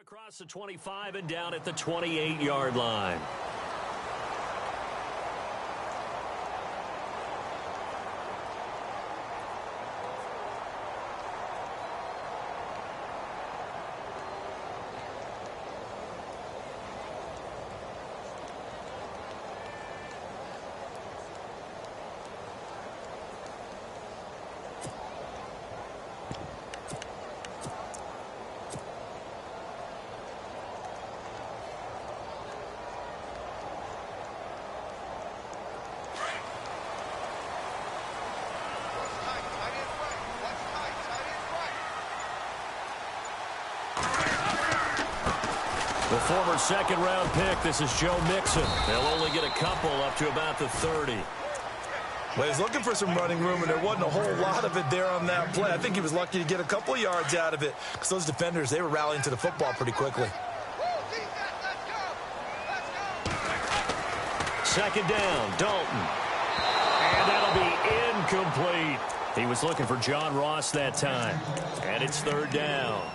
Across the 25 and down at the 28-yard line. The former second-round pick, this is Joe Mixon. They'll only get a couple up to about the 30. Well, he's looking for some running room, and there wasn't a whole lot of it there on that play. I think he was lucky to get a couple of yards out of it because those defenders, they were rallying to the football pretty quickly. Second down, Dalton. And that'll be incomplete. He was looking for John Ross that time. And it's third down.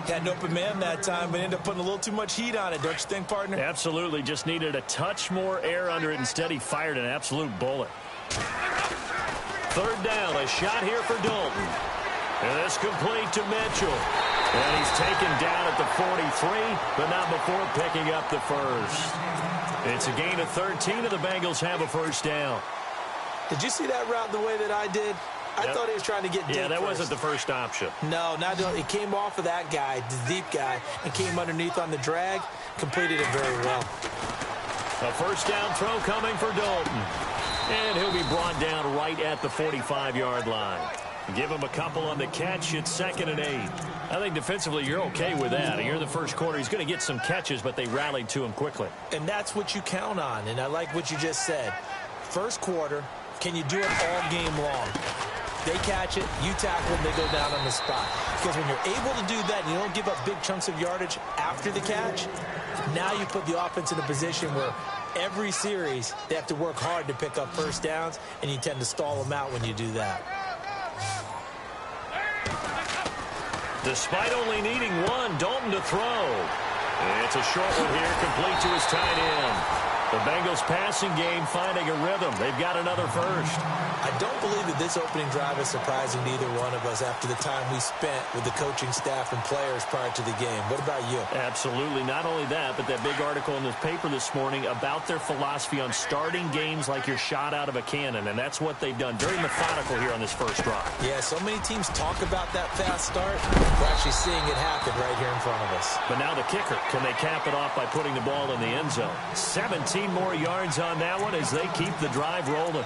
Had an open man that time, but ended up putting a little too much heat on it, don't you think, partner? Absolutely. Just needed a touch more air under it. Instead, he fired an absolute bullet. Third down, a shot here for Dalton. And it's complete to Mitchell. And he's taken down at the 43, but not before picking up the first. It's a gain of 13, and the Bengals have a first down. Did you see that route the way that I did? I thought he was trying to get deep. Yeah, that first. wasn't the first option. No, not it came off of that guy, the deep guy, and came underneath on the drag. Completed it very well. A first down throw coming for Dalton. And he'll be brought down right at the 45-yard line. Give him a couple on the catch. It's 2nd and 8. I think defensively you're okay with that. Here in the first quarter, he's going to get some catches, but they rallied to him quickly. And that's what you count on, and I like what you just said. First quarter, can you do it all game long? They catch it, you tackle them, they go down on the spot. Because when you're able to do that and you don't give up big chunks of yardage after the catch, now you put the offense in a position where every series they have to work hard to pick up first downs, and you tend to stall them out when you do that. Despite only needing one, Dalton to throw. It's a short one here, complete to his tight end. The Bengals passing game finding a rhythm. They've got another first. I don't believe that this opening drive is surprising to either one of us after the time we spent with the coaching staff and players prior to the game. What about you? Absolutely. Not only that, but that big article in the paper this morning about their philosophy on starting games like you're shot out of a cannon, and that's what they've done. Very methodical here on this first drive. Yeah, so many teams talk about that fast start. We're actually seeing it happen right here in front of us. But now the kicker. Can they cap it off by putting the ball in the end zone? 17 more yards on that one as they keep the drive rolling.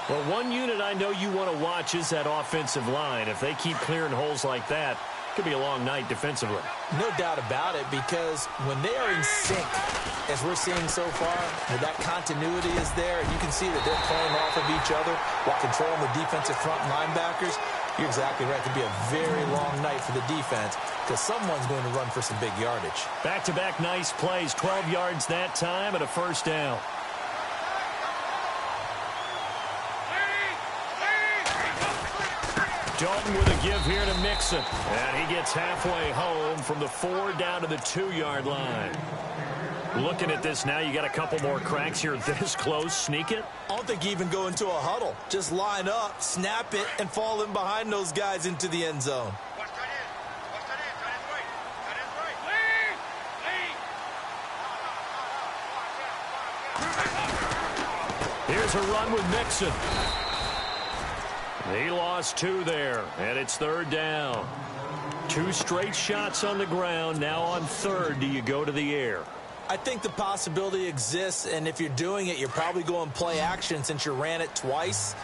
Well, one unit I know you want to watch is that offensive line. If they keep clearing holes like that, it could be a long night defensively. No doubt about it, because when they are in sync, as we're seeing so far, that continuity is there, and you can see that they're playing off of each other while controlling the defensive front linebackers. You're exactly right. It could be a very long night for the defense because someone's going to run for some big yardage. Back-to-back nice plays, 12 yards that time and a first down. Dalton with a give here to Mixon. And he gets halfway home from the 4 down to the 2-yard line. Looking at this now, you got a couple more cracks here this close. Sneak it? I don't think you even go into a huddle. Just line up, snap it, and fall in behind those guys into the end zone. Here's a run with Mixon. He lost 2 there, and it's third down. 2 straight shots on the ground. Now on third, do you go to the air? I think the possibility exists, and if you're doing it, you're probably going play action since you ran it twice.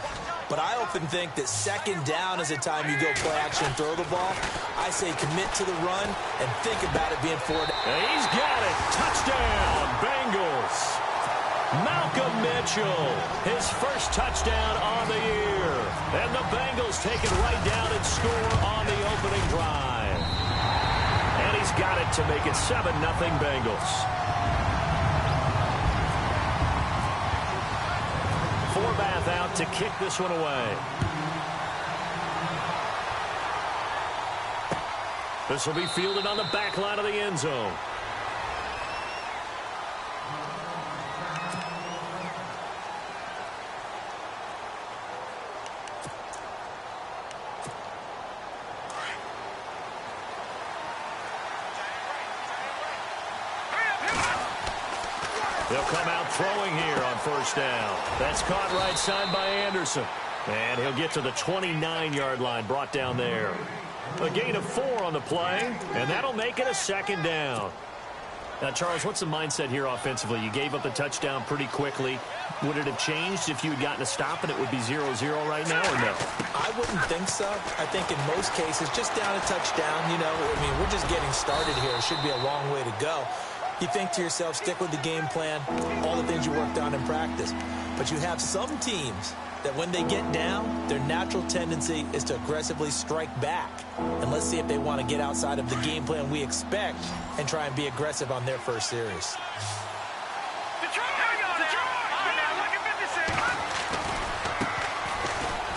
But I often think that second down is a time you go play action and throw the ball. I say commit to the run and think about it being forward. And he's got it. Touchdown, Bengals. Malcolm Mitchell, his first touchdown on the year. And the Bengals take it right down and score on the opening drive. And he's got it to make it 7-0 Bengals. Forbath out to kick this one away. This will be fielded on the back line of the end zone. He'll come out throwing here on first down. That's caught right side by Anderson. And he'll get to the 29-yard line, brought down there. A gain of 4 on the play, and that'll make it a second down. Now, Charles, what's the mindset here offensively? You gave up the touchdown pretty quickly. Would it have changed if you had gotten a stop and it would be 0-0 right now, or no? I wouldn't think so. I think in most cases, just down a touchdown, you know, I mean, we're just getting started here. It should be a long way to go. You think to yourself, stick with the game plan, all the things you worked on in practice. But you have some teams that when they get down, their natural tendency is to aggressively strike back. And let's see if they want to get outside of the game plan we expect and try and be aggressive on their first series.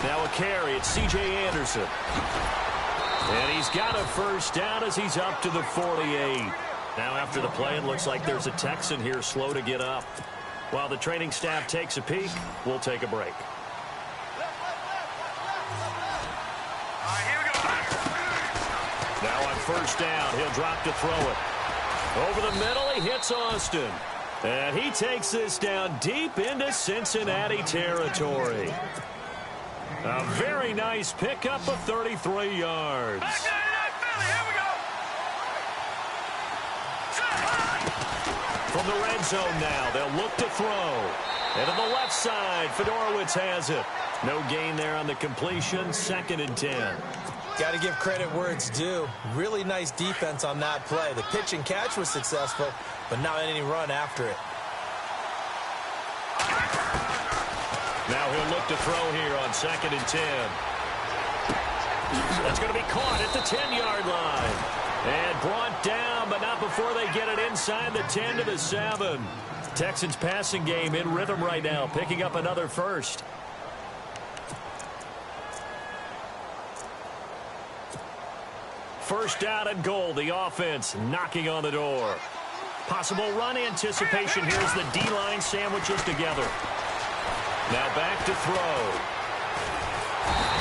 Now a carry, it's C.J. Anderson. And he's got a first down as he's up to the 48. Now after the play, it looks like there's a Texan here slow to get up. While the training staff takes a peek, we'll take a break. Now on first down, he'll drop to throw it. Over the middle, he hits Austin. And he takes this down deep into Cincinnati territory. A very nice pickup of 33 yards. From the red zone now, they'll look to throw. And on the left side, Fedorowicz has it. No gain there on the completion, 2nd and 10. Got to give credit where it's due. Really nice defense on that play. The pitch and catch was successful, but not any run after it. Now he'll look to throw here on 2nd and 10. That's going to be caught at the 10-yard line. And brought down, but not before they get it inside the 10 to the 7. Texans passing game in rhythm right now, picking up another first. First down and goal, the offense knocking on the door. Possible run anticipation here as the D-line sandwiches together. Now back to throw.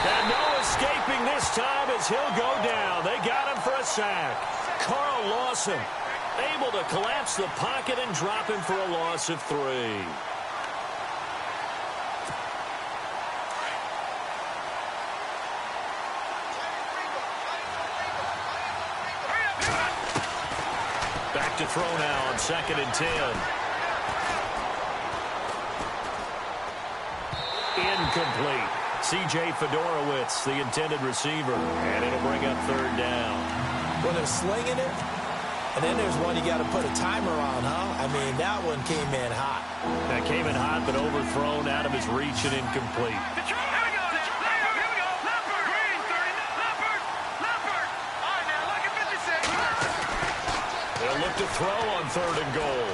And no escaping this time as he'll go down. They got him for a sack. Carl Lawson able to collapse the pocket and drop him for a loss of 3. Back to throw now on 2nd and 10. Incomplete. C.J. Fedorowicz, the intended receiver, and it'll bring up 3rd down. Well, they're slinging it, and then there's one you got to put a timer on, huh? I mean, that one came in hot. That came in hot, but overthrown, out of his reach and incomplete. They'll look to throw on 3rd and goal.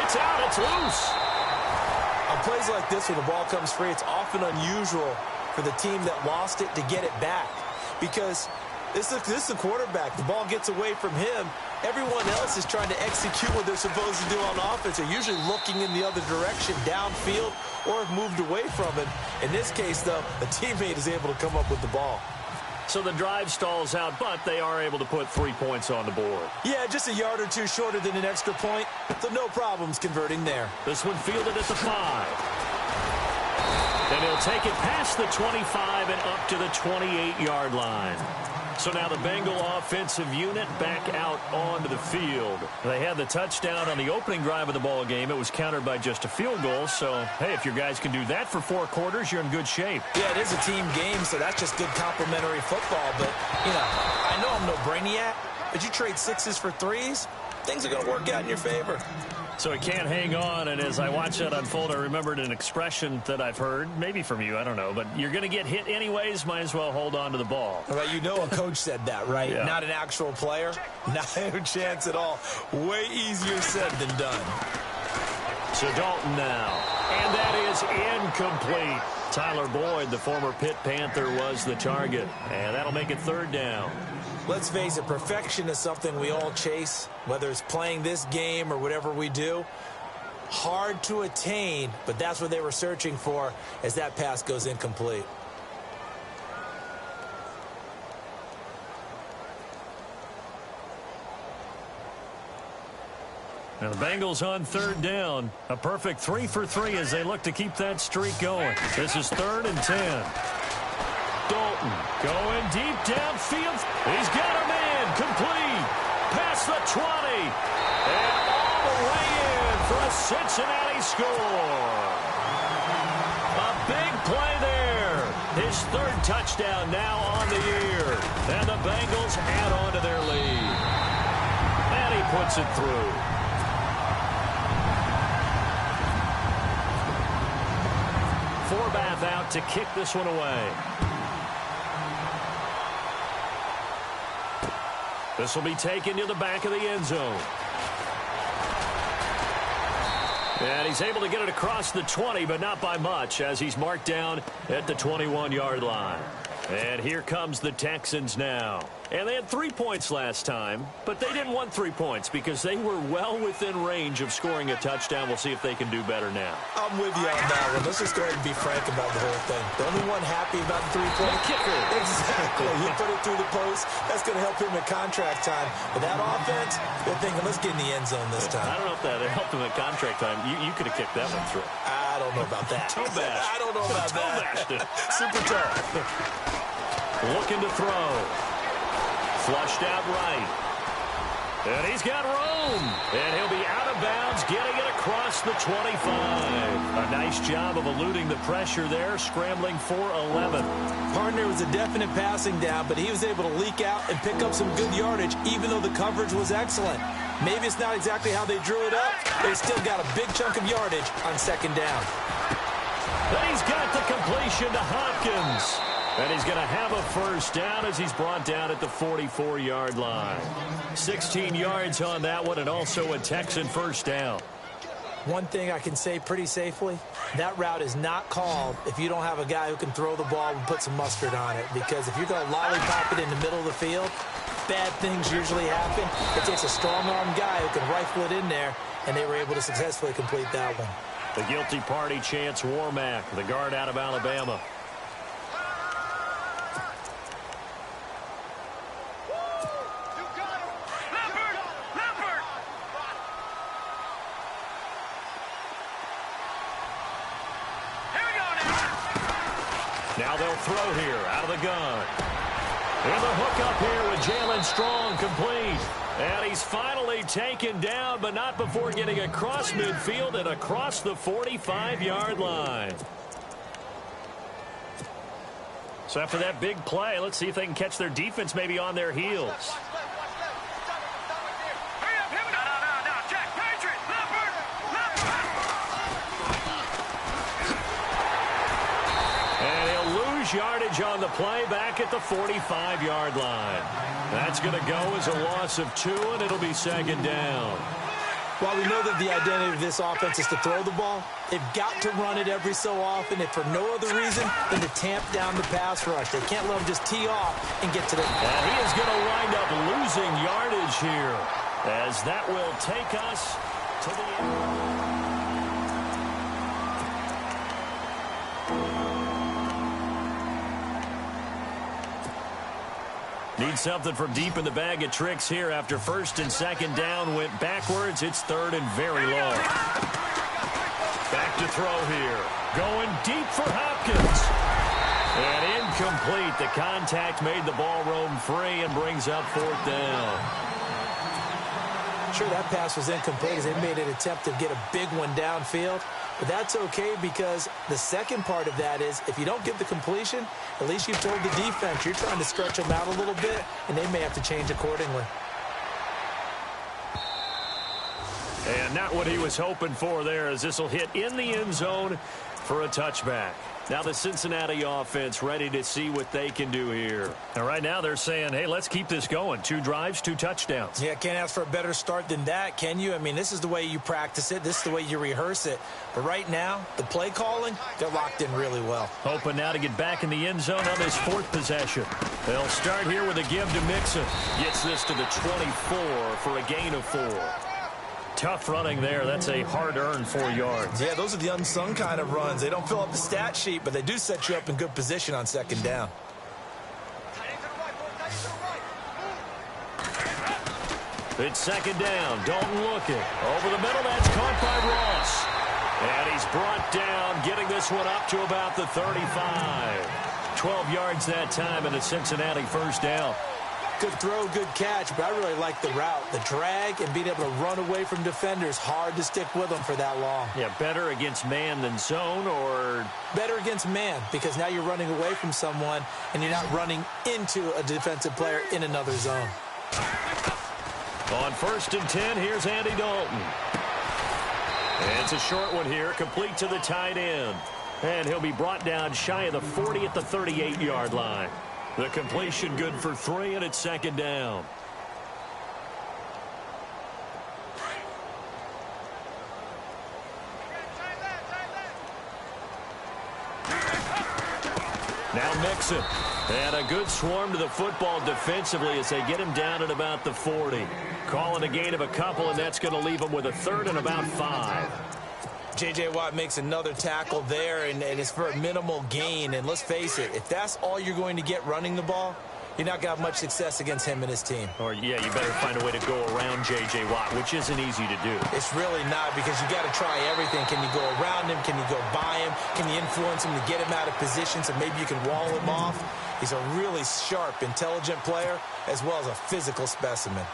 It's out, it's loose. On plays like this where the ball comes free, it's often unusual for the team that lost it to get it back. Because this is the quarterback. The ball gets away from him. Everyone else is trying to execute what they're supposed to do on offense. They're usually looking in the other direction, downfield, or have moved away from it. In this case, though, a teammate is able to come up with the ball. So the drive stalls out, but they are able to put 3 points on the board. Yeah, just a yard or two shorter than an extra point, so no problems converting there. This one fielded at the 5. Then he'll take it past the 25 and up to the 28-yard line. So now the Bengal offensive unit back out onto the field. They had the touchdown on the opening drive of the ball game. It was countered by just a field goal. So, hey, if your guys can do that for 4 quarters, you're in good shape. Yeah, it is a team game, so that's just good complimentary football. But, you know, I know I'm no brainiac, but you trade 6s for 3s, things are going to work out in your favor. So he can't hang on, and as I watch that unfold, I remembered an expression that I've heard, maybe from you, I don't know, but you're going to get hit anyways, might as well hold on to the ball. All right, you know a coach said that, right? Yeah. Not an actual player? No chance at all. Way easier said than done. So Dalton now. And that is incomplete. Tyler Boyd, the former Pitt Panther, was the target. And that'll make it third down. Let's face it, perfection is something we all chase, whether it's playing this game or whatever we do. Hard to attain, but that's what they were searching for as that pass goes incomplete. Now the Bengals on third down. A perfect 3 for 3 as they look to keep that streak going. This is 3rd and 10. Dalton going deep downfield. He's got a man complete. Past the 20. And all the way in for a Cincinnati score. A big play there. His 3rd touchdown now on the year. And the Bengals add on to their lead. And he puts it through. Forbath out to kick this one away. This will be taken to the back of the end zone. And he's able to get it across the 20, but not by much, as he's marked down at the 21-yard line. And here comes the Texans now. And they had 3 points last time, but they didn't want 3 points because they were well within range of scoring a touchdown. We'll see if they can do better now. I'm with you on that one. Let's just go ahead and be frank about the whole thing. The only one happy about the 3-point kicker. Exactly. He put it through the post. That's going to help him at contract time. But that offense, they're thinking, let's get in the end zone this time. I don't know if that helped him at contract time. You could have kicked that one through. I don't know about that. Toe bash. I don't know about that. Super tough. Looking to throw. Flushed out right. And he's got room. And he'll be out of bounds, getting it across the 25. A nice job of eluding the pressure there, scrambling for 11. Partner was a definite passing down, but he was able to leak out and pick up some good yardage, even though the coverage was excellent. Maybe it's not exactly how they drew it up, but he still got a big chunk of yardage on 2nd down. Then he's got the completion to Hopkins. And he's going to have a first down as he's brought down at the 44-yard line. 16 yards on that one, and also a Texan first down. One thing I can say pretty safely, that route is not called if you don't have a guy who can throw the ball and put some mustard on it. Because if you're going to lollipop it in the middle of the field, bad things usually happen. It takes a strong-arm guy who can rifle it in there, and they were able to successfully complete that one. The guilty party, Chance Warmack, the guard out of Alabama. Now they'll throw here out of the gun. And the hook up here with Jalen Strong complete. And he's finally taken down, but not before getting across midfield and across the 45-yard line. So after that big play, let's see if they can catch their defense maybe on their heels. Yardage on the play back at the 45-yard line. That's going to go as a loss of 2, and it'll be 2nd down. While we know that the identity of this offense is to throw the ball, they've got to run it every so often, if for no other reason than to tamp down the pass rush. They can't let them just tee off and get to the... And he is going to wind up losing yardage here, as that will take us to the end. Need something from deep in the bag of tricks here after 1st and 2nd down went backwards. It's 3rd and very long. Back to throw here. Going deep for Hopkins. And incomplete. The contact made the ball roam free and brings up 4th down. Sure, that pass was incomplete as they made an attempt to get a big one downfield. But that's okay because the second part of that is if you don't get the completion, at least you've told the defense you're trying to stretch them out a little bit, and they may have to change accordingly. And not what he was hoping for there, as this will hit in the end zone for a touchback. Now the Cincinnati offense ready to see what they can do here. And right now they're saying, hey, let's keep this going. 2 drives, 2 touchdowns. Yeah, can't ask for a better start than that, can you? I mean, this is the way you practice it. This is the way you rehearse it. But right now, the play calling, they're locked in really well. Hoping now to get back in the end zone on this 4th possession. They'll start here with a give to Mixon. Gets this to the 24 for a gain of 4. Tough running there. That's a hard-earned 4 yards. Yeah, those are the unsung kind of runs. They don't fill up the stat sheet, but they do set you up in good position on 2nd down. It's 2nd down. Dalton looking. Over the middle, that's caught by Ross. And he's brought down, getting this one up to about the 35. 12 yards that time, and a Cincinnati 1st down. Good throw, good catch, but I really like the route. The drag and being able to run away from defenders, hard to stick with them for that long. Yeah, better against man than zone, or? Better against man, because now you're running away from someone and you're not running into a defensive player in another zone. On 1st and 10, here's Andy Dalton. And it's a short one here, complete to the tight end. And he'll be brought down shy of the 40 at the 38-yard line. The completion good for 3, and it's 2nd down. Now Mixon. And a good swarm to the football defensively as they get him down at about the 40. Calling a gain of a couple, and that's going to leave him with a 3rd and about 5. J.J. Watt makes another tackle there, and it's for a minimal gain. And let's face it, if that's all you're going to get running the ball, you're not going to have much success against him and his team. Or, yeah, you better find a way to go around J.J. Watt, which isn't easy to do. It's really not, because you got to try everything. Can you go around him? Can you go by him? Can you influence him to get him out of position so maybe you can wall him off? He's a really sharp, intelligent player, as well as a physical specimen.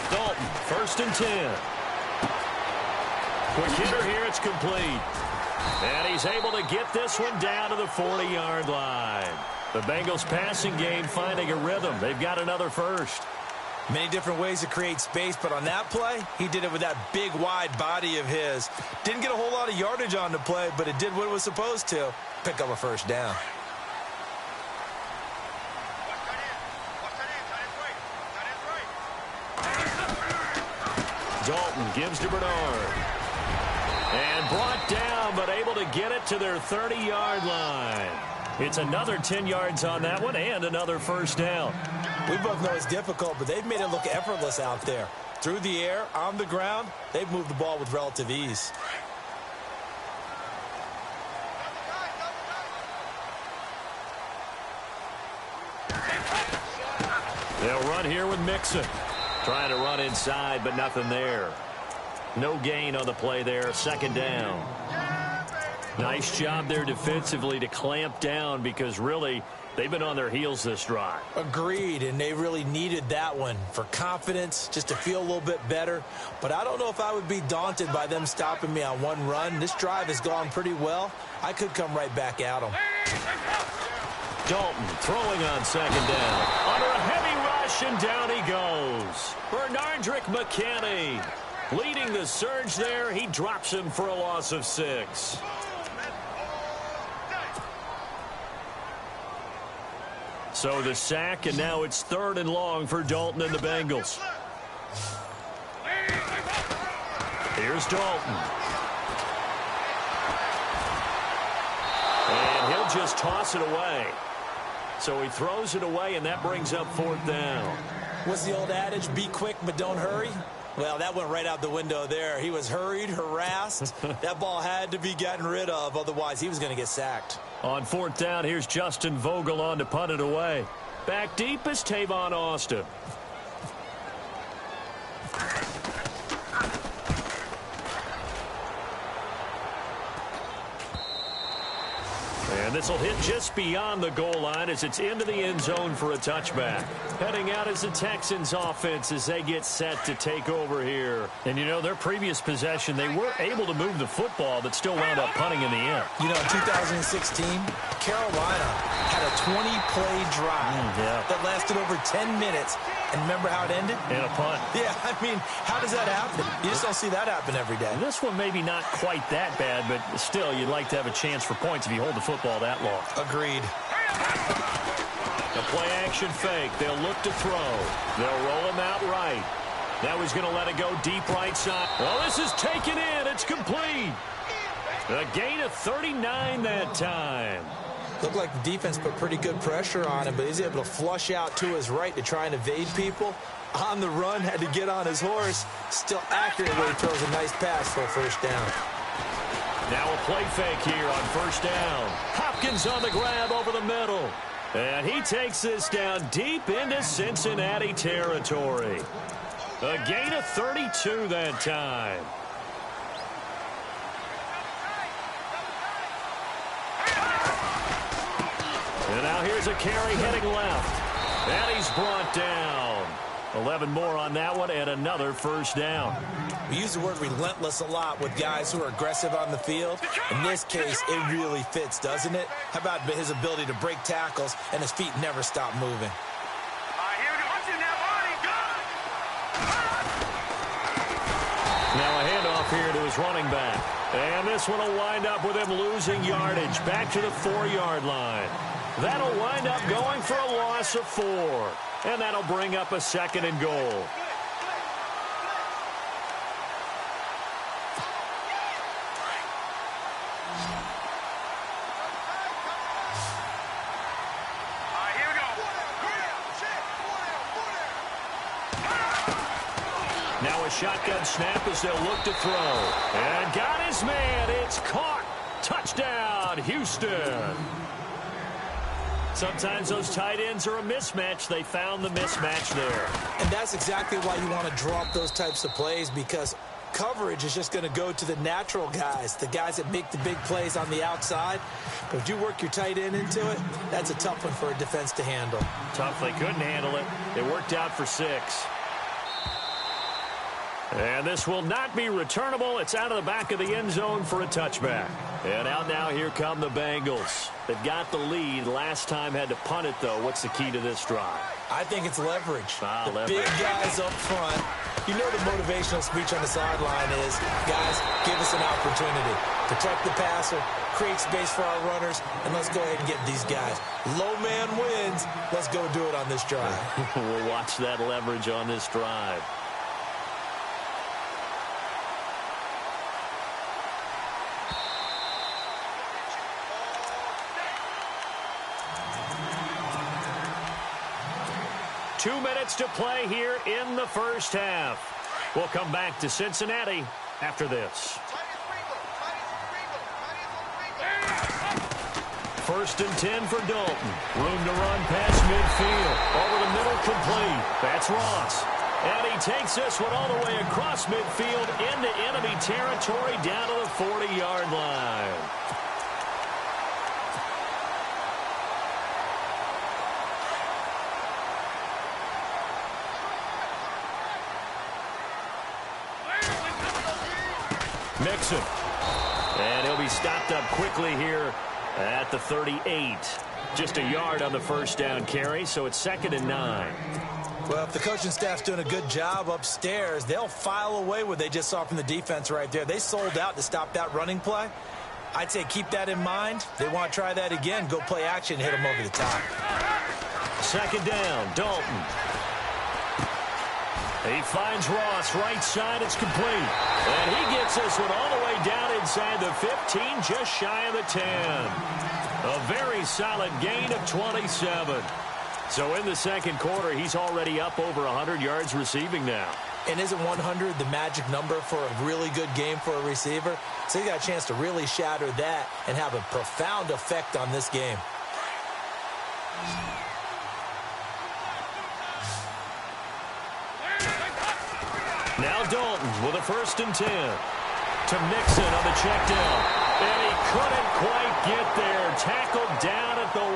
Dalton, 1st and 10. Quick hitter here, it's complete. And he's able to get this one down to the 40-yard line. The Bengals passing game finding a rhythm. They've got another 1st. Many different ways to create space, but on that play, he did it with that big, wide body of his. Didn't get a whole lot of yardage on the play, but it did what it was supposed to. Pick up a 1st down. Dalton gives to Bernard. And brought down, but able to get it to their 30-yard line. It's another 10 yards on that one and another 1st down. We both know it's difficult, but they've made it look effortless out there. Through the air, on the ground, they've moved the ball with relative ease. They'll run here with Mixon. Trying to run inside, but nothing there. No gain on the play there. 2nd down. Nice job there defensively to clamp down, because really they've been on their heels this drive. Agreed, and they really needed that one for confidence, just to feel a little bit better. But I don't know if I would be daunted by them stopping me on one run. This drive has gone pretty well. I could come right back at them. Dalton throwing on 2nd down. Under a heavy rush, and down he goes. Bernardrick McKinney leading the surge there. He drops him for a loss of 6. So the sack, and now it's 3rd and long for Dalton and the Bengals. Here's Dalton. And he'll just toss it away. So he throws it away, and that brings up 4th down. What's the old adage? Be quick, but don't hurry. Well, that went right out the window there. He was hurried, harassed. That ball had to be gotten rid of, otherwise he was going to get sacked. On 4th down, here's Justin Vogel on to punt it away. Back deep is Tavon Austin. And this will hit just beyond the goal line as it's into the end zone for a touchback. Heading out is the Texans offense as they get set to take over here. And, you know, their previous possession, they were able to move the football but still wound up punting in the end. You know, in 2016, Carolina had a 20-play drive that lasted over 10 minutes. And remember how it ended? And a punt. Yeah, I mean, how does that happen? You just don't see that happen every day. This one maybe not quite that bad, but still, you'd like to have a chance for points if you hold the football that long. Agreed. The play-action fake. They'll look to throw. They'll roll him out right. Now he's going to let it go deep right side. Well, this is taken in. It's complete. A gain of 39 that time. Looked like the defense put pretty good pressure on him, but he's able to flush out to his right to try and evade people. On the run, had to get on his horse. Still accurately throws a nice pass for a first down. Now a play fake here on first down. Hopkins on the grab over the middle. And he takes this down deep into Cincinnati territory. A gain of 32 that time. And now here's a carry heading left. And he's brought down. 11 more on that one and another first down. We use the word relentless a lot with guys who are aggressive on the field. In this case, it really fits, doesn't it? How about his ability to break tackles and his feet never stop moving? Now a handoff here to his running back. And this one will wind up with him losing yardage back to the 4-yard line. That'll wind up going for a loss of 4. And that'll bring up a second and goal. Now a shotgun snap as they'll look to throw. And got his man. It's caught. Touchdown, Houston. Sometimes those tight ends are a mismatch. They found the mismatch there. And that's exactly why you want to draw up those types of plays, because coverage is just going to go to the natural guys, the guys that make the big plays on the outside. But if you work your tight end into it, that's a tough one for a defense to handle. Tough. They couldn't handle it. It worked out for 6. And this will not be returnable. It's out of the back of the end zone for a touchback. And out now, here come the Bengals. They've got the lead. Last time had to punt it, though. What's the key to this drive? I think it's leverage. Leverage. Big guys up front. You know the motivational speech on the sideline is, guys, give us an opportunity. Protect the passer, create space for our runners, and let's go ahead and get these guys. Low man wins. Let's go do it on this drive. We'll watch that leverage on this drive. Two minutes to play here in the first half. We'll come back to Cincinnati after this. First and 10 for Dalton. Room to run past midfield. Over the middle, complete. That's Ross. And he takes this one all the way across midfield into enemy territory down to the 40-yard line. Mixon. And he'll be stopped up quickly here at the 38. Just a yard on the first down carry, so it's 2nd and 9. Well, if the coaching staff's doing a good job upstairs, they'll file away what they just saw from the defense right there. They sold out to stop that running play. I'd say keep that in mind. They want to try that again. Go play action, hit them over the top. 2nd down, Dalton. He finds Ross right side. It's complete. And he gets this one all the way down inside the 15, just shy of the 10. A very solid gain of 27. So in the second quarter, he's already up over 100 yards receiving now. And isn't 100 the magic number for a really good game for a receiver? So he got a chance to really shatter that and have a profound effect on this game. Now Dalton with a 1st and 10. To Mixon on the check down. And he couldn't quite get there. Tackled down at the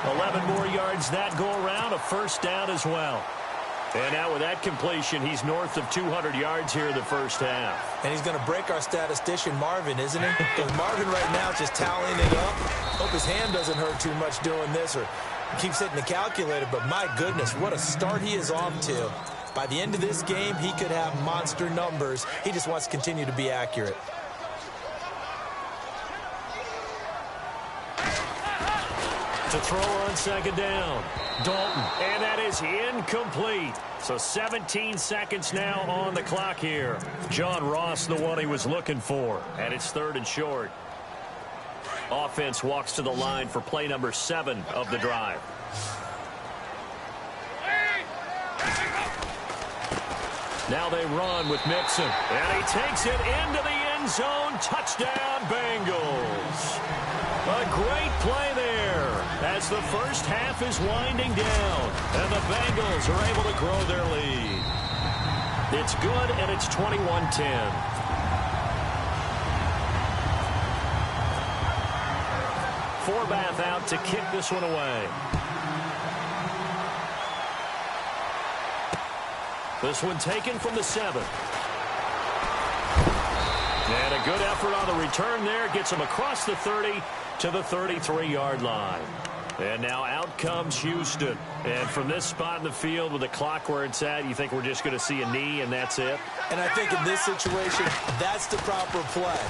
1. 11 more yards that go around. A first down as well. And now with that completion, he's north of 200 yards here in the first half. And he's going to break our statistician, Marvin, isn't he? Because Marvin right now is just tallying it up. Hope his hand doesn't hurt too much doing this or keeps hitting the calculator. But my goodness, what a start he is off to. By the end of this game, he could have monster numbers. He just wants to continue to be accurate. To throw on second down, Dalton, and that is incomplete. So 17 seconds now on the clock here. John Ross, the one he was looking for, and it's 3rd and short. Offense walks to the line for play number 7 of the drive. Now they run with Mixon, and he takes it into the end zone. Touchdown, Bengals. A great play there as the first half is winding down, and the Bengals are able to grow their lead. It's good, and it's 21-10. Forbath out to kick this one away. This one taken from the 7. And a good effort on the return there. Gets him across the 30 to the 33-yard line. And now out comes Houston. And from this spot in the field with the clock where it's at, you think we're just going to see a knee and that's it? And I think in this situation, that's the proper play.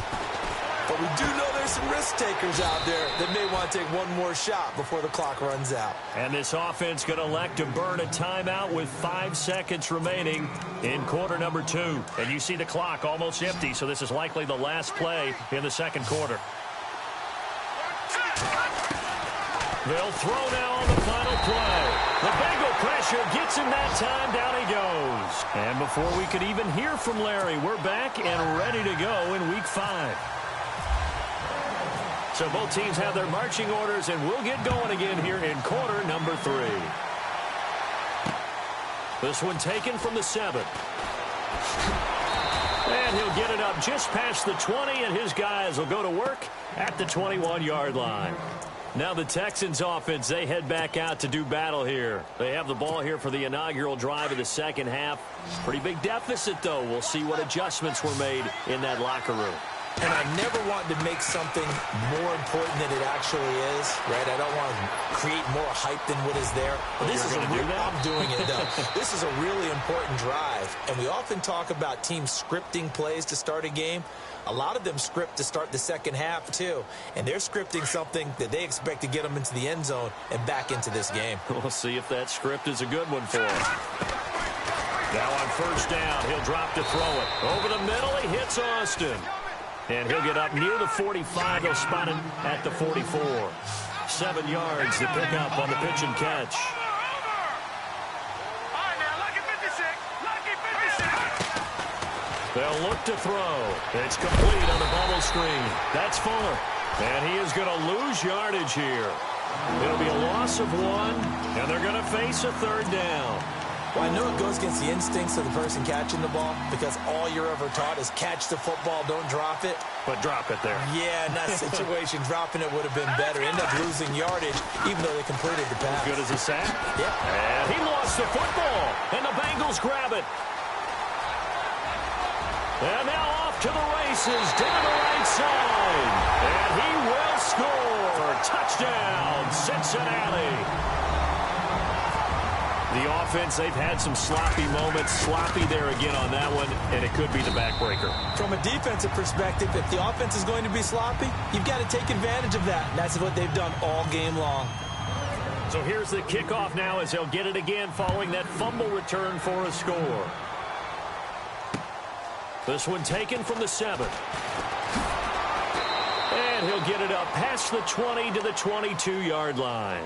But we do know there's some risk takers out there that may want to take one more shot before the clock runs out. And this offense going to elect to burn a timeout with 5 seconds remaining in quarter number 2. And you see the clock almost empty, so this is likely the last play in the second quarter. They'll throw now on the final play. The Bengal pressure gets him that time. Down he goes. And before we could even hear from Larry, we're back and ready to go in week 5. So both teams have their marching orders, and we'll get going again here in quarter number 3. This one taken from the 7. And he'll get it up just past the 20, and his guys will go to work at the 21-yard line. Now the Texans offense, they head back out to do battle here. They have the ball here for the inaugural drive of the second half. Pretty big deficit, though. We'll see what adjustments were made in that locker room. And I never want to make something more important than it actually is, right? I don't want to create more hype than what is there. But this is I'm doing it, though. This is a really important drive. And we often talk about teams scripting plays to start a game. A lot of them script to start the second half, too. And they're scripting something that they expect to get them into the end zone and back into this game. We'll see if that script is a good one for him. Now on first down, he'll drop to throw it. Over the middle, he hits Austin. And he'll get up near the 45. They'll spot it at the 44. 7 yards to pick up on the pitch and catch. They'll look to throw. It's complete on the bubble screen. That's Fuller. And he is going to lose yardage here. It'll be a loss of 1, and they're going to face a 3rd down. Well, I know it goes against the instincts of the person catching the ball because all you're ever taught is catch the football, don't drop it. But drop it there. Yeah, in that situation, dropping it would have been better. End up losing yardage, even though they completed the pass. Good as a sack. Yeah. And he lost the football, and the Bengals grab it. And now off to the races, down the right side. And he will score. Touchdown, Cincinnati. The offense, they've had some sloppy moments. Sloppy there again on that one, and it could be the backbreaker. From a defensive perspective, if the offense is going to be sloppy, you've got to take advantage of that. And that's what they've done all game long. So here's the kickoff now as they'll get it again following that fumble return for a score. This one taken from the 7. And he'll get it up past the 20 to the 22-yard line.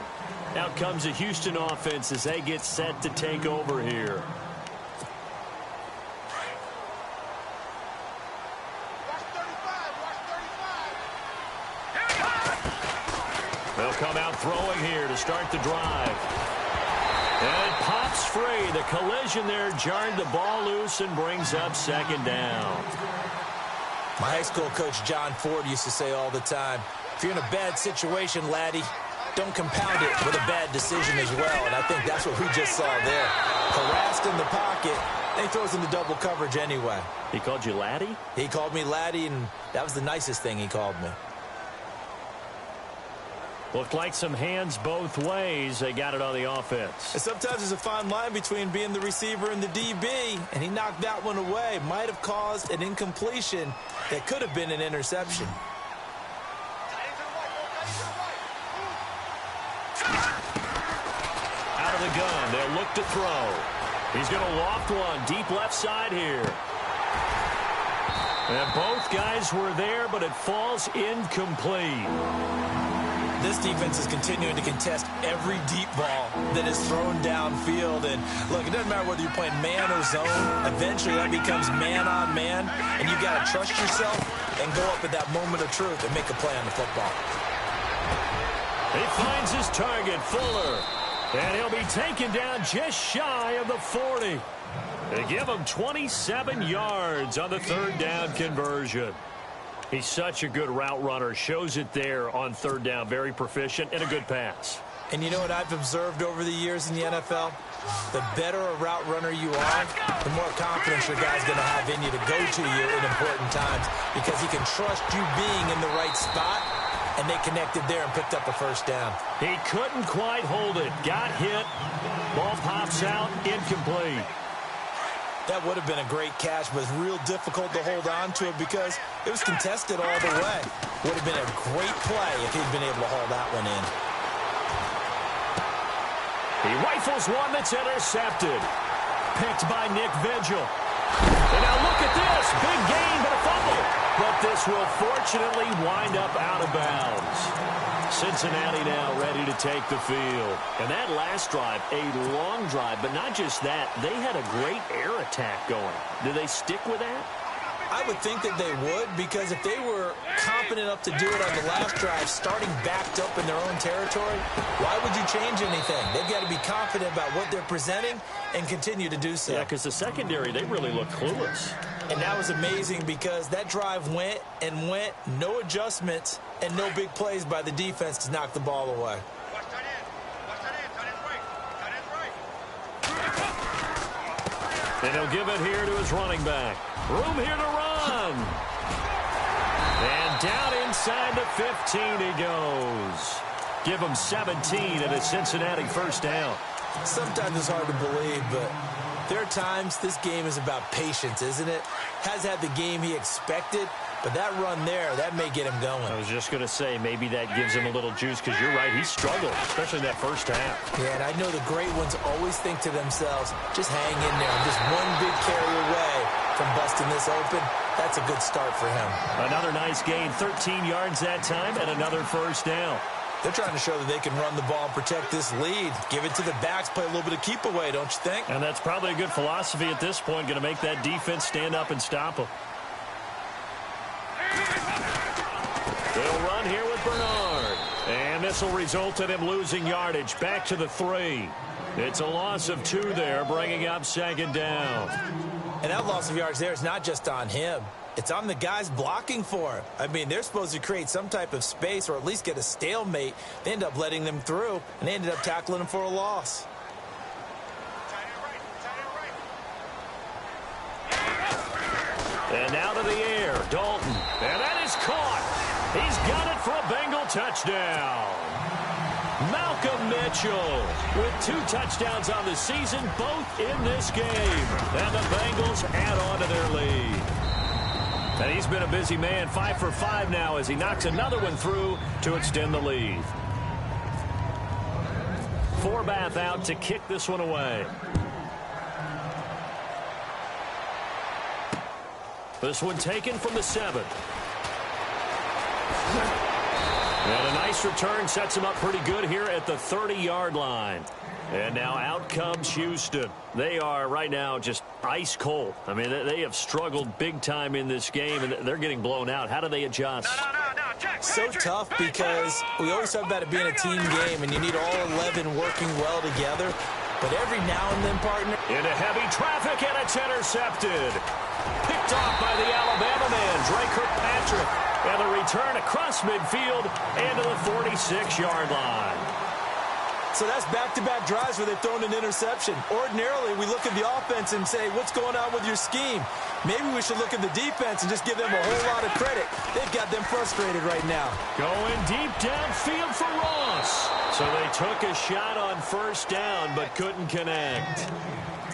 Out comes the Houston offense as they get set to take over here. They'll come out throwing here to start the drive. And it pops free. The collision there jarred the ball loose and brings up second down. My high school coach, John Ford, used to say all the time, if you're in a bad situation, laddie, don't compound it with a bad decision as well. And I think that's what we just saw there. Harassed in the pocket, and he throws into double coverage anyway. He called you laddie? He called me laddie, and that was the nicest thing he called me. Looked like some hands both ways. They got it on the offense. And sometimes there's a fine line between being the receiver and the DB, and he knocked that one away. Might have caused an incompletion that could have been an interception. Out of the gun, they'll look to throw. He's going to loft one deep left side here. And both guys were there, but it falls incomplete. This defense is continuing to contest every deep ball that is thrown downfield. And, look, it doesn't matter whether you're playing man or zone. Eventually, that becomes man-on-man, and you've got to trust yourself and go up at that moment of truth and make a play on the football. He finds his target, Fuller. And he'll be taken down just shy of the 40. They give him 27 yards on the third down conversion. He's such a good route runner. Shows it there on third down. Very proficient and a good pass. And you know what I've observed over the years in the NFL? The better a route runner you are, the more confidence your guy's going to have in you to go to you in important times because he can trust you being in the right spot, and they connected there and picked up a first down. He couldn't quite hold it. Got hit. Ball pops out. Incomplete. That would have been a great catch, but it's real difficult to hold on to it because it was contested all the way. Would have been a great play if he'd been able to haul that one in. He rifles one that's intercepted. Picked by Nick Vigil. And now look at this. Big gain, but a fumble. But this will fortunately wind up out of bounds. Cincinnati now ready to take the field. And that last drive, a long drive, but not just that. They had a great air attack going. Do they stick with that? I would think that they would, because if they were confident enough to do it on the last drive, starting backed up in their own territory, why would you change anything? They've got to be confident about what they're presenting and continue to do so. Yeah, because the secondary, they really look clueless. And that was amazing because that drive went and went, no adjustments, and no big plays by the defense to knock the ball away. And he'll give it here to his running back. Room here to run. And down inside the 15 he goes. Give him 17 and a Cincinnati first down. Sometimes it's hard to believe, but there are times this game is about patience, isn't it? Has had the game he expected, but that run there, that may get him going. I was just going to say, maybe that gives him a little juice, because you're right, he struggled, especially in that first half. Yeah, and I know the great ones always think to themselves, just hang in there. I'm just one big carry away from busting this open. That's a good start for him. Another nice gain, 13 yards that time, and another first down. They're trying to show that they can run the ball and protect this lead. Give it to the backs, play a little bit of keep away, don't you think? And that's probably a good philosophy at this point, going to make that defense stand up and stop them. They'll run here with Bernard. And this will result in him losing yardage back to the 3. It's a loss of 2 there, bringing up second down. And that loss of yards there is not just on him. It's on the guys blocking for him. I mean, they're supposed to create some type of space or at least get a stalemate. They end up letting them through, and they ended up tackling him for a loss. And now to the air, Dalton. And that is caught. He's got it for a Bengal touchdown. Malcolm Mitchell with 2 touchdowns on the season, both in this game. And the Bengals add on to their lead. And he's been a busy man, 5 for 5 now as he knocks another one through to extend the lead. Forbath out to kick this one away. This one taken from the 7. And a nice return sets him up pretty good here at the 30-yard line. And now out comes Houston. They are right now just ice cold. I mean, they have struggled big time in this game, and they're getting blown out. How do they adjust? So tough because we always talk about it being a team game, and you need all 11 working well together. But every now and then, partner. Into heavy traffic, and it's intercepted. Picked off by the Alabama man, Drake Kirkpatrick. And the return across midfield and to the 46-yard line. So that's back-to-back drives where they've thrown an interception. Ordinarily, we look at the offense and say, what's going on with your scheme? Maybe we should look at the defense and just give them a whole lot of credit. They've got them frustrated right now. Going deep downfield for Ross. So they took a shot on first down but couldn't connect.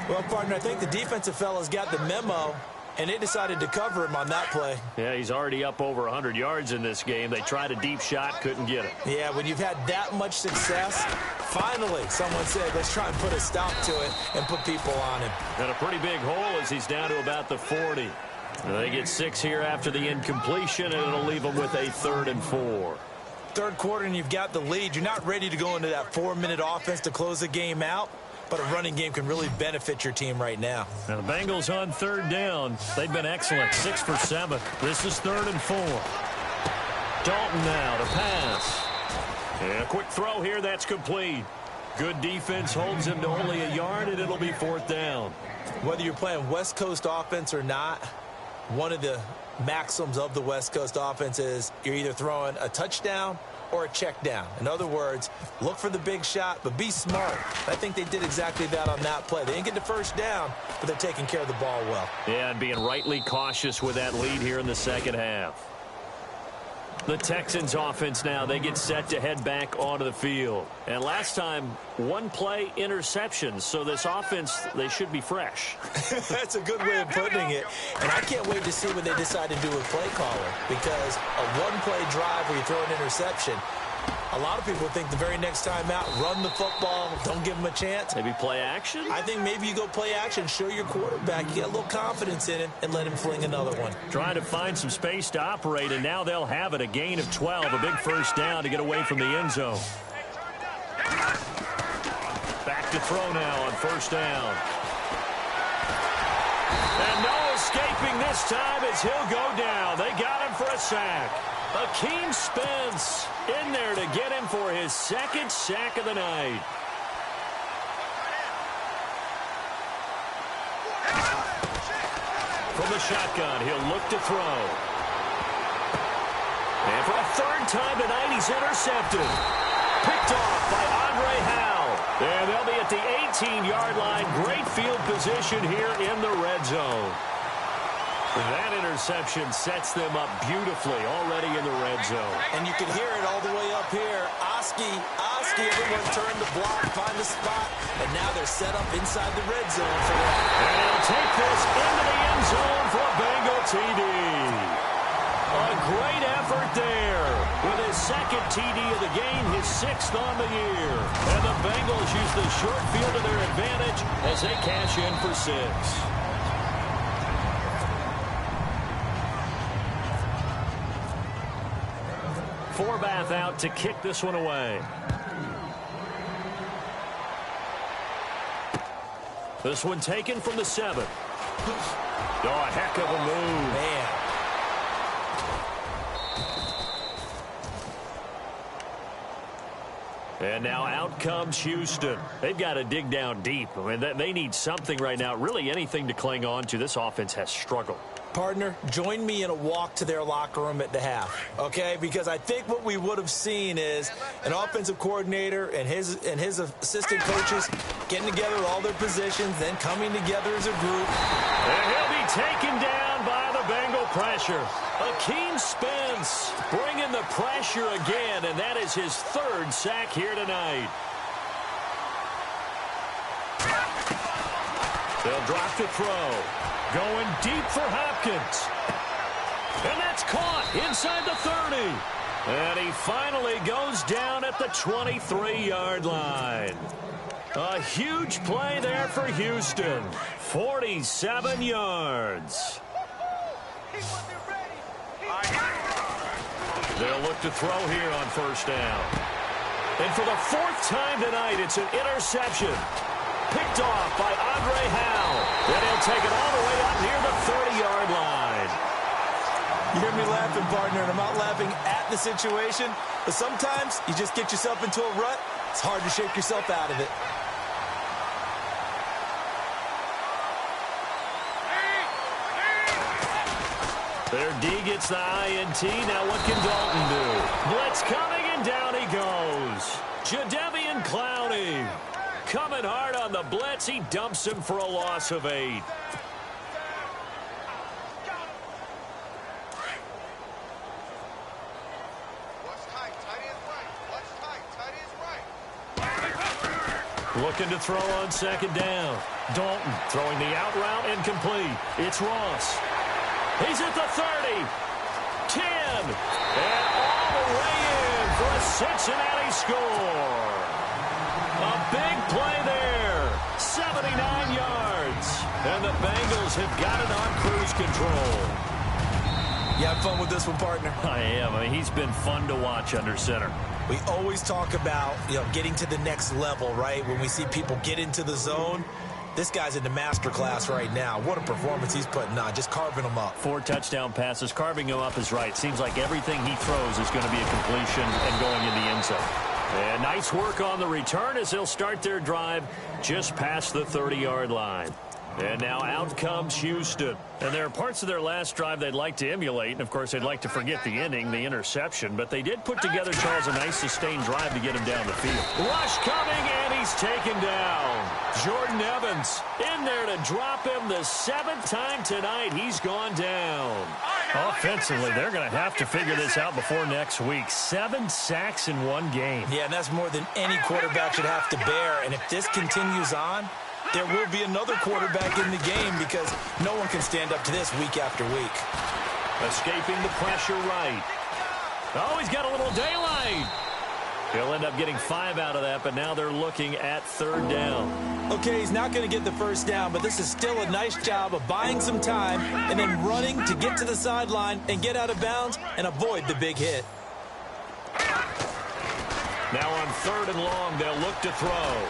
Well, partner, I think the defensive fellas got the memo, and they decided to cover him on that play. Yeah, he's already up over 100 yards in this game. They tried a deep shot, couldn't get it. Yeah, when you've had that much success, finally someone said, let's try and put a stop to it and put people on him. And a pretty big hole as he's down to about the 40. They get 6 here after the incompletion, and it'll leave them with a 3rd and 4. Third quarter, and you've got the lead. You're not ready to go into that 4-minute offense to close the game out. But a running game can really benefit your team right now. Now the Bengals on 3rd down. They've been excellent, 6 for 7. This is 3rd and 4. Dalton now to pass. And a quick throw here, that's complete. Good defense holds him to only a yard, and it'll be 4th down. Whether you're playing West Coast offense or not, one of the maxims of the West Coast offense is you're either throwing a touchdown or a check down. In other words, look for the big shot, but be smart. I think they did exactly that on that play. They didn't get the first down, but they're taking care of the ball well. Yeah, and being rightly cautious with that lead here in the second half. The Texans offense now, they get set to head back onto the field. And last time, one play interceptions, so this offense, they should be fresh. That's a good way of putting it. And I can't wait to see what they decide to do with play caller, because a one-play drive where you throw an interception, a lot of people think the very next time out, run the football, don't give them a chance. Maybe play action? I think maybe you go play action, show your quarterback, you get a little confidence in him, and let him fling another one. Trying to find some space to operate, and now they'll have it. A gain of 12, a big first down to get away from the end zone. Back to throw now on first down. And no escaping this time as he'll go down. They got him for a sack. Akeem Spence in there to get him for his 2nd sack of the night. From the shotgun, he'll look to throw. And for a 3rd time tonight, he's intercepted. Picked off by Andre Howe. And they'll be at the 18-yard line. Great field position here in the red zone. That interception sets them up beautifully already in the red zone. And you can hear it all the way up here. Oski, everyone turned the block, find the spot, and now they're set up inside the red zone for that. And he'll take this into the end zone for a Bengal TD. A great effort there. With his 2nd TD of the game, his 6th on the year. And the Bengals use the short field to their advantage as they cash in for 6. Forbath out to kick this one away. This one taken from the 7. Oh, a heck of a move. Man. And now out comes Houston. They've got to dig down deep. I mean, they need something right now, really anything to cling on to. This offense has struggled. Partner, join me in a walk to their locker room at the half, okay? Because I think what we would have seen is an offensive coordinator and his assistant coaches getting together with all their positions, then coming together as a group. And he'll be taken down by the Bengal pressure. Akeem Spence bringing the pressure again, and that is his 3rd sack here tonight. They'll drop to throw. Going deep for Hopkins. And that's caught inside the 30. And he finally goes down at the 23-yard line. A huge play there for Houston. 47 yards. They'll look to throw here on first down. And for the 4th time tonight, it's an interception. Picked off by Andre Howe. And he'll take it all the way up near the 30-yard line. You hear me laughing, partner, and I'm not laughing at the situation, but sometimes you just get yourself into a rut. It's hard to shake yourself out of it. Their D gets the INT. Now what can Dalton do? Blitz coming, and down he goes. Jadeveon Clowney coming hard on the blitz. He dumps him for a loss of 8. Looking to throw on second down. Dalton throwing the out route, incomplete. It's Ross. He's at the 30. 10. And all the way in for a Cincinnati score. A big play there. 79 yards. And the Bengals have got it on cruise control. You have fun with this one, partner? I am. I mean, he's been fun to watch under center. We always talk about, getting to the next level, right? When we see people get into the zone, this guy's in the master class right now. What a performance he's putting on, just carving them up. 4 touchdown passes. Carving him up is right. Seems like everything he throws is going to be a completion and going in the end zone. And nice work on the return as they'll start their drive just past the 30-yard line. And now out comes Houston. And there are parts of their last drive they'd like to emulate. And, of course, they'd like to forget the inning, the interception. But they did put together, Charles, a nice sustained drive to get him down the field. Rush coming, and he's taken down. Jordan Evans in there to drop him the 7th time tonight. He's gone down. Offensively, they're going to have to figure this out before next week. 7 sacks in one game. Yeah, and that's more than any quarterback should have to bear. And if this continues on, there will be another quarterback in the game because no one can stand up to this week after week. Escaping the pressure right. Oh, he's got a little daylight. He'll end up getting 5 out of that, but now they're looking at 3rd down. Okay, he's not going to get the first down, but this is still a nice job of buying some time and then running to get to the sideline and get out of bounds and avoid the big hit. Now on 3rd and long, they'll look to throw.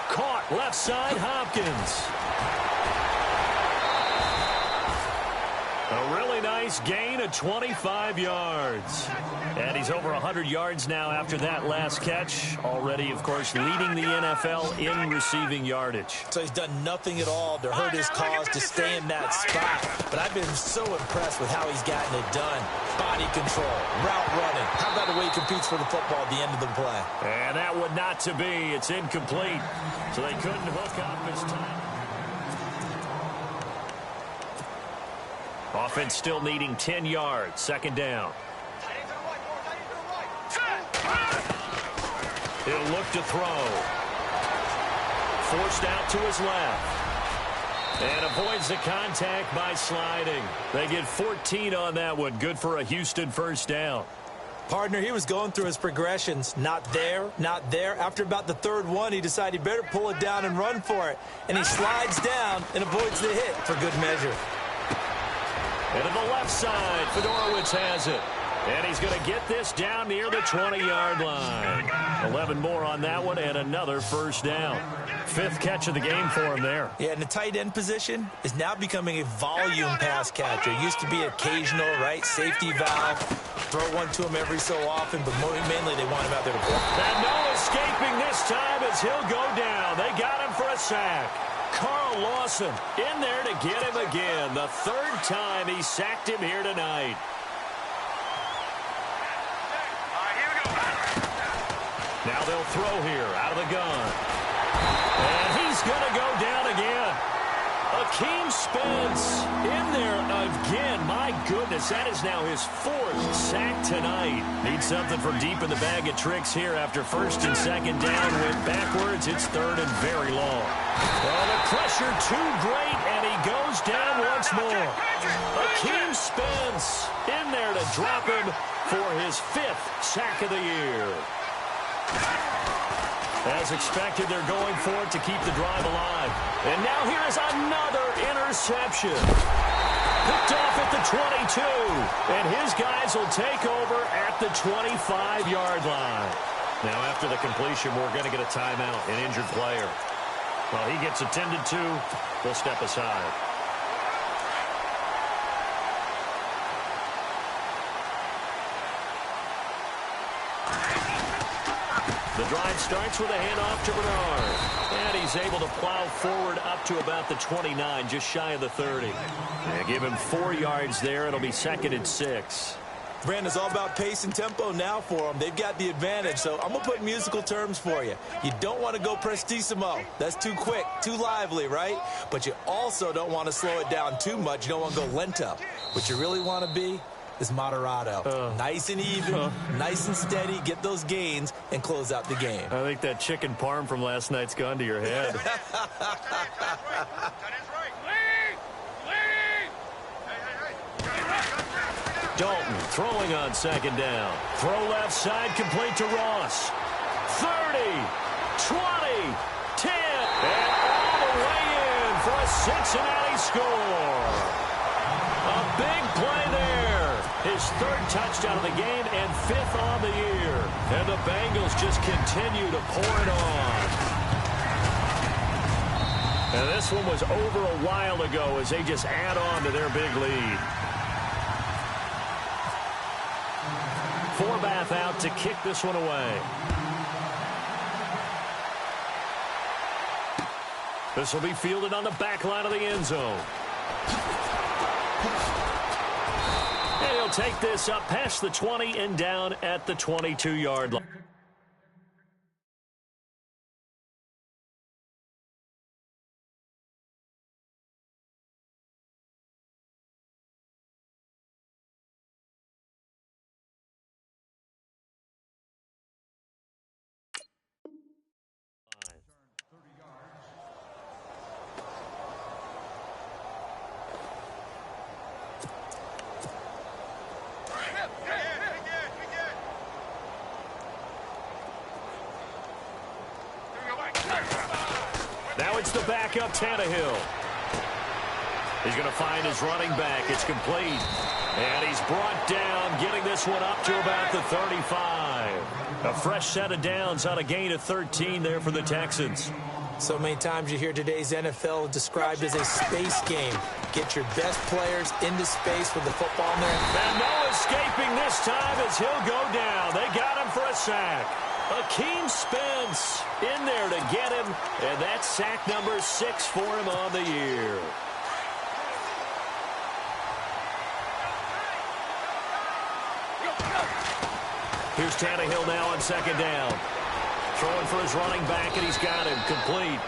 Caught left side, Hopkins. A really nice gain of 25 yards. And he's over 100 yards now after that last catch. Already, of course, leading the NFL in receiving yardage. So he's done nothing at all to hurt his cause to stay in that spot. But I've been so impressed with how he's gotten it done. Body control, route running. How about the way he competes for the football at the end of the play? And that would not to be. It's incomplete. So they couldn't hook up this time. Offense still needing 10 yards. 2nd down. He'll look to throw. Forced out to his left. And avoids the contact by sliding. They get 14 on that one. Good for a Houston 1st down. Partner, he was going through his progressions. Not there, not there. After about the 3rd one, he decided he better pull it down and run for it. And he slides down and avoids the hit for good measure. And to the left side, Fedorowicz has it. And he's going to get this down near the 20-yard line. 11 more on that one and another 1st down. 5th catch of the game for him there. Yeah, and the tight end position is now becoming a volume pass catcher. It used to be occasional, right? Safety valve. Throw one to him every so often, but mainly they want him out there to block. And no escaping this time as he'll go down. They got him for a sack. Carl Lawson in there to get him again. The 3rd time he sacked him here tonight. Now they'll throw here out of the gun. And he's going to go down again. Akeem Spence in there again. My goodness, that is now his 4th sack tonight. Needs something from deep in the bag of tricks here after 1st and 2nd down. Went backwards. It's 3rd and very long. Well, the pressure too great, and he goes down once more. Akeem Spence in there to drop him for his 5th sack of the year. As expected, they're going for it to keep the drive alive. And now here is another interception. Picked off at the 22. And his guys will take over at the 25-yard line. Now, after the completion, we're going to get a timeout, an injured player. Well, he gets attended to. They'll step aside. The drive starts with a handoff to Bernard. And he's able to plow forward up to about the 29, just shy of the 30. And give him 4 yards there. It'll be 2nd and 6. Brandon, it's all about pace and tempo now for them. They've got the advantage, so I'm going to put musical terms for you. You don't want to go prestissimo. That's too quick, too lively, right? But you also don't want to slow it down too much. You don't want to go lento. What you really want to be is moderato. Nice and even, nice and steady, get those gains, and close out the game. I think that chicken parm from last night's gone to your head. Dalton throwing on 2nd down. Throw left side, complete to Ross. 30, 20, 10, and all the way in for a Cincinnati score. A big play there. His 3rd touchdown of the game and 5th on the year. And the Bengals just continue to pour it on. And this one was over a while ago as they just add on to their big lead. Forbath out to kick this one away. This will be fielded on the back line of the end zone. And he'll take this up past the 20 and down at the 22-yard line. Now it's the backup Tannehill. He's going to find his running back. It's complete. And he's brought down, getting this one up to about the 35. A fresh set of downs on a gain of 13 there for the Texans. So many times you hear today's NFL described as a space game. Get your best players into space with the football in there. And no escaping this time as he'll go down. They got him for a sack. Akeem Spence in there to get him, and that's sack number 6 for him on the year. Here's Tannehill now on 2nd down. Throwing for his running back, and he's got him complete.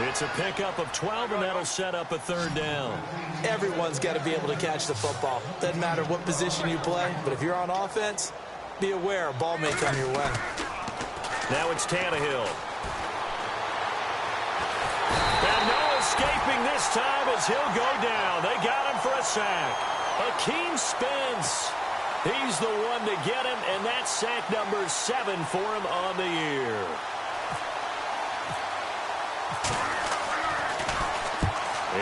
It's a pickup of 12, and that'll set up a 3rd down. Everyone's got to be able to catch the football. Doesn't matter what position you play, but if you're on offense, be aware a ball may come your way. Now it's Tannehill. And no escaping this time as he'll go down. They got him for a sack. Akeem Spence. He's the one to get him, and that's sack number 7 for him on the year.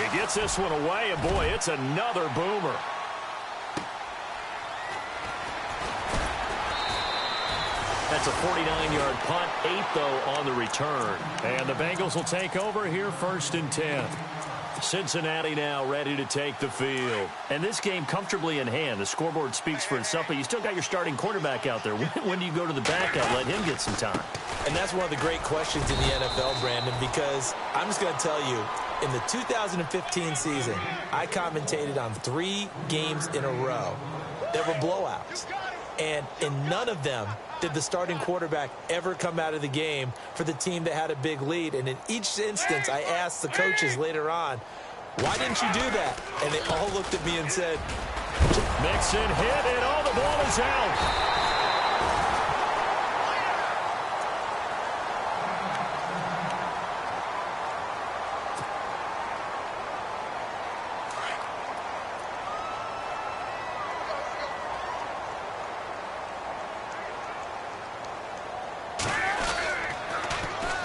He gets this one away, and boy, it's another boomer. That's a 49-yard punt, 8 though on the return. And the Bengals will take over here 1st and 10. Cincinnati now ready to take the field. And this game comfortably in hand. The scoreboard speaks for itself, but you still got your starting quarterback out there. When do you go to the backup, let him get some time? And that's one of the great questions in the NFL, Brandon, because I'm just going to tell you, in the 2015 season, I commentated on 3 games in a row. There were blowouts. And in none of them did the starting quarterback ever come out of the game for the team that had a big lead. And in each instance, I asked the coaches later on, why didn't you do that? And they all looked at me and said, Mixon hit, and all the ball is out.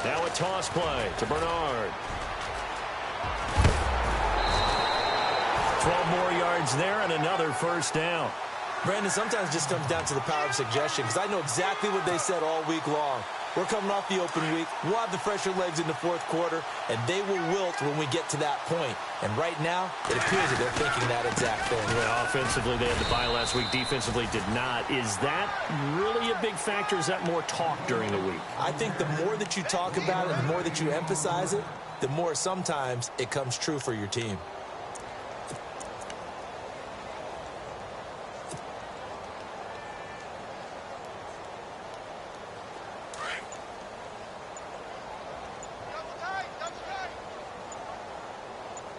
Now a toss play to Bernard. 12 more yards there and another 1st down. Brandon, sometimes it just comes down to the power of suggestion, because I know exactly what they said all week long. We're coming off the open week. We'll have the fresher legs in the fourth quarter, and they will wilt when we get to that point. And right now, it appears that they're thinking that exact thing. Yeah, offensively, they had the bye last week. Defensively, did not. Is that really a big factor? Is that more talk during the week? I think the more that you talk about it, the more that you emphasize it, the more sometimes it comes true for your team.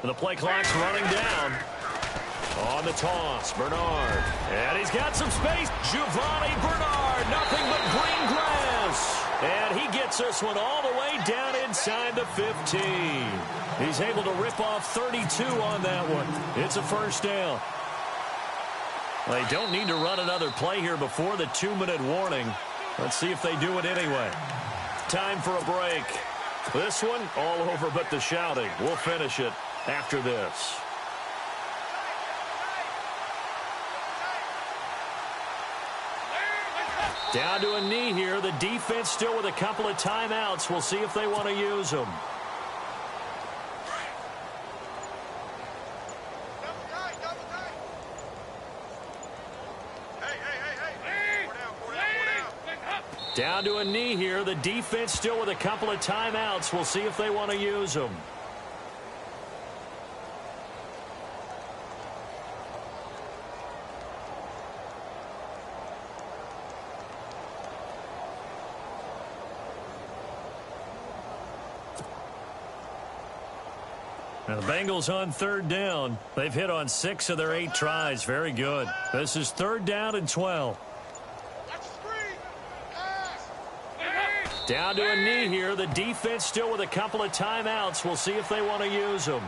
And the play clock's running down. On the toss, Bernard. And he's got some space. Giovanni Bernard, nothing but green grass. And he gets this one all the way down inside the 15. He's able to rip off 32 on that one. It's a first down. They don't need to run another play here before the 2-minute warning. Let's see if they do it anyway. Time for a break. This one all over but the shouting. We'll finish it after this. Down to a knee here. The defense still with a couple of timeouts. We'll see if they want to use them. Down to a knee here. The defense still with a couple of timeouts. We'll see if they want to use them. Now the Bengals on third down. They've hit on 6 of their 8 tries. Very good. This is 3rd down and 12. Down to a knee here. The defense still with a couple of timeouts. We'll see if they want to use them.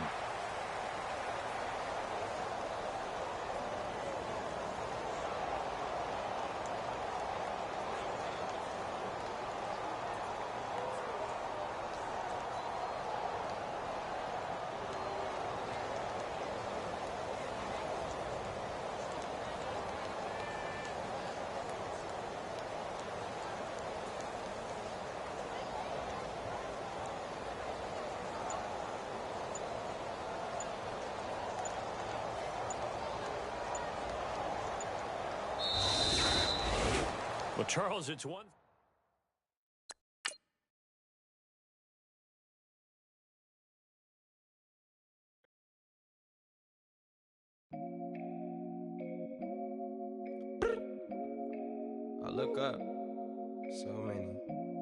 Well, Charles, it's one. I look up. So many.